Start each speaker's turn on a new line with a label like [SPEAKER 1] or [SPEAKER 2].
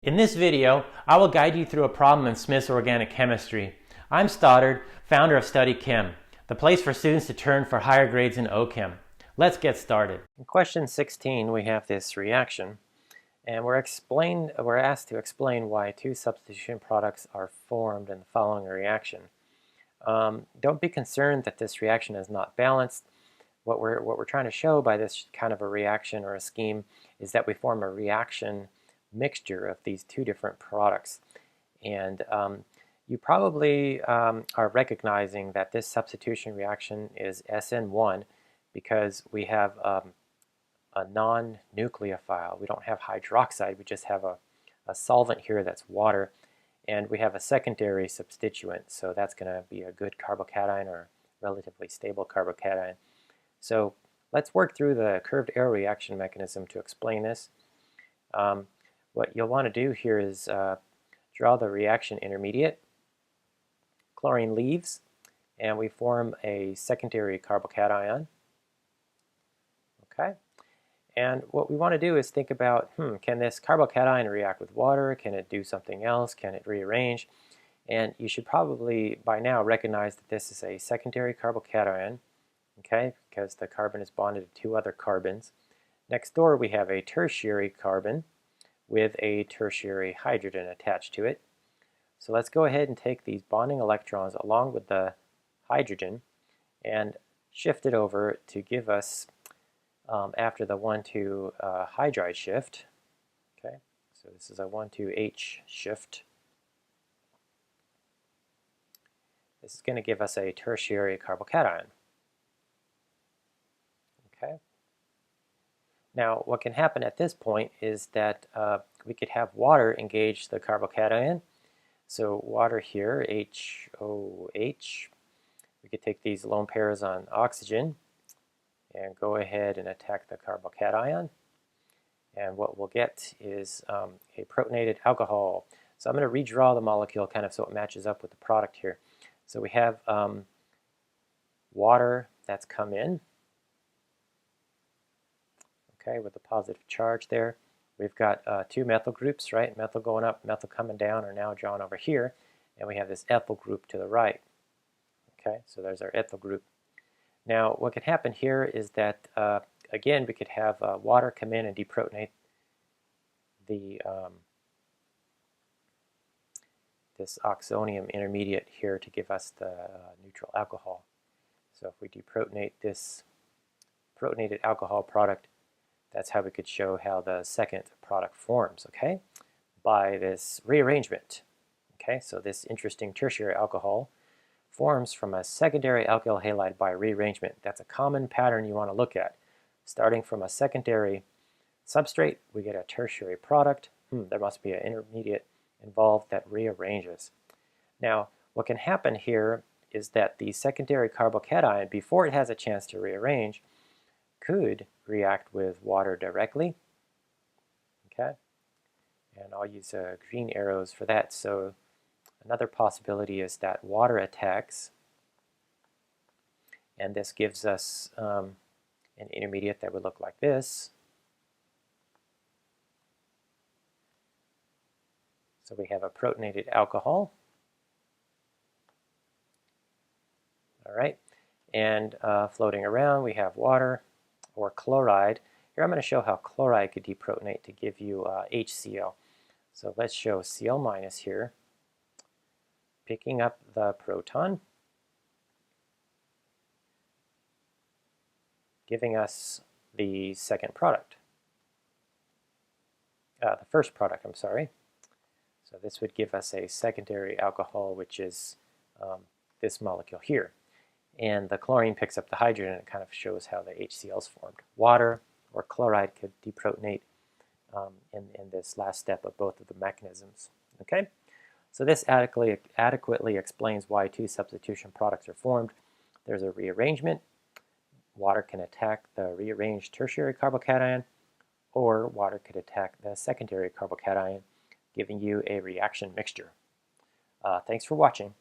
[SPEAKER 1] In this video, I will guide you through a problem in Smith's Organic Chemistry. I'm Stoddard, founder of Study Chem, the place for students to turn for higher grades in OChem. Let's get started. In question 16, we have this reaction, and we're asked to explain why two substitution products are formed in the following reaction. Don't be concerned that this reaction is not balanced. What we're trying to show by this kind of a reaction or a scheme is that we form a reaction mixture of these two different products. And you probably are recognizing that this substitution reaction is SN1 because we have a non-nucleophile. We don't have hydroxide, we just have a solvent here that's water, and we have a secondary substituent, so that's going to be a good carbocation or relatively stable carbocation. So let's work through the curved arrow reaction mechanism to explain this. What you'll want to do here is draw the reaction intermediate. Chlorine leaves, and we form a secondary carbocation. Okay, and what we want to do is think about, can this carbocation react with water? Can it do something else? Can it rearrange? And you should probably by now recognize that this is a secondary carbocation, okay, because the carbon is bonded to two other carbons. Next door we have a tertiary carbon with a tertiary hydrogen attached to it. So let's go ahead and take these bonding electrons along with the hydrogen and shift it over to give us, after the 1,2 hydride shift, okay, so this is a 1,2H shift. This is going to give us a tertiary carbocation. Okay. Now, what can happen at this point is that we could have water engage the carbocation. So water here, HOH, we could take these lone pairs on oxygen and go ahead and attack the carbocation. And what we'll get is a protonated alcohol. So I'm going to redraw the molecule kind of so it matches up with the product here. So we have water that's come in, okay, with a positive charge there. We've got two methyl groups, right? Methyl going up, methyl coming down are now drawn over here. And we have this ethyl group to the right. Okay, so there's our ethyl group. Now, what could happen here is that, again, we could have water come in and deprotonate the this oxonium intermediate here to give us the neutral alcohol. So if we deprotonate this protonated alcohol product, that's how we could show how the second product forms, okay, by this rearrangement. Okay, so this interesting tertiary alcohol forms from a secondary alkyl halide by rearrangement. That's a common pattern you want to look at. Starting from a secondary substrate, we get a tertiary product. There must be an intermediate involved that rearranges. Now, what can happen here is that the secondary carbocation, before it has a chance to rearrange, could react with water directly, okay, and I'll use green arrows for that. So another possibility is that water attacks, and this gives us an intermediate that would look like this. So we have a protonated alcohol, all right, and floating around we have water or chloride. Here I'm going to show how chloride could deprotonate to give you HCl. So let's show Cl minus here, picking up the proton, giving us the second product, the first product, I'm sorry. So this would give us a secondary alcohol, which is this molecule here. And the chlorine picks up the hydrogen, and it kind of shows how the HCl is formed. Water or chloride could deprotonate in this last step of both of the mechanisms. Okay, so this adequately explains why two substitution products are formed. There's a rearrangement. Water can attack the rearranged tertiary carbocation, or water could attack the secondary carbocation, giving you a reaction mixture. Thanks for watching.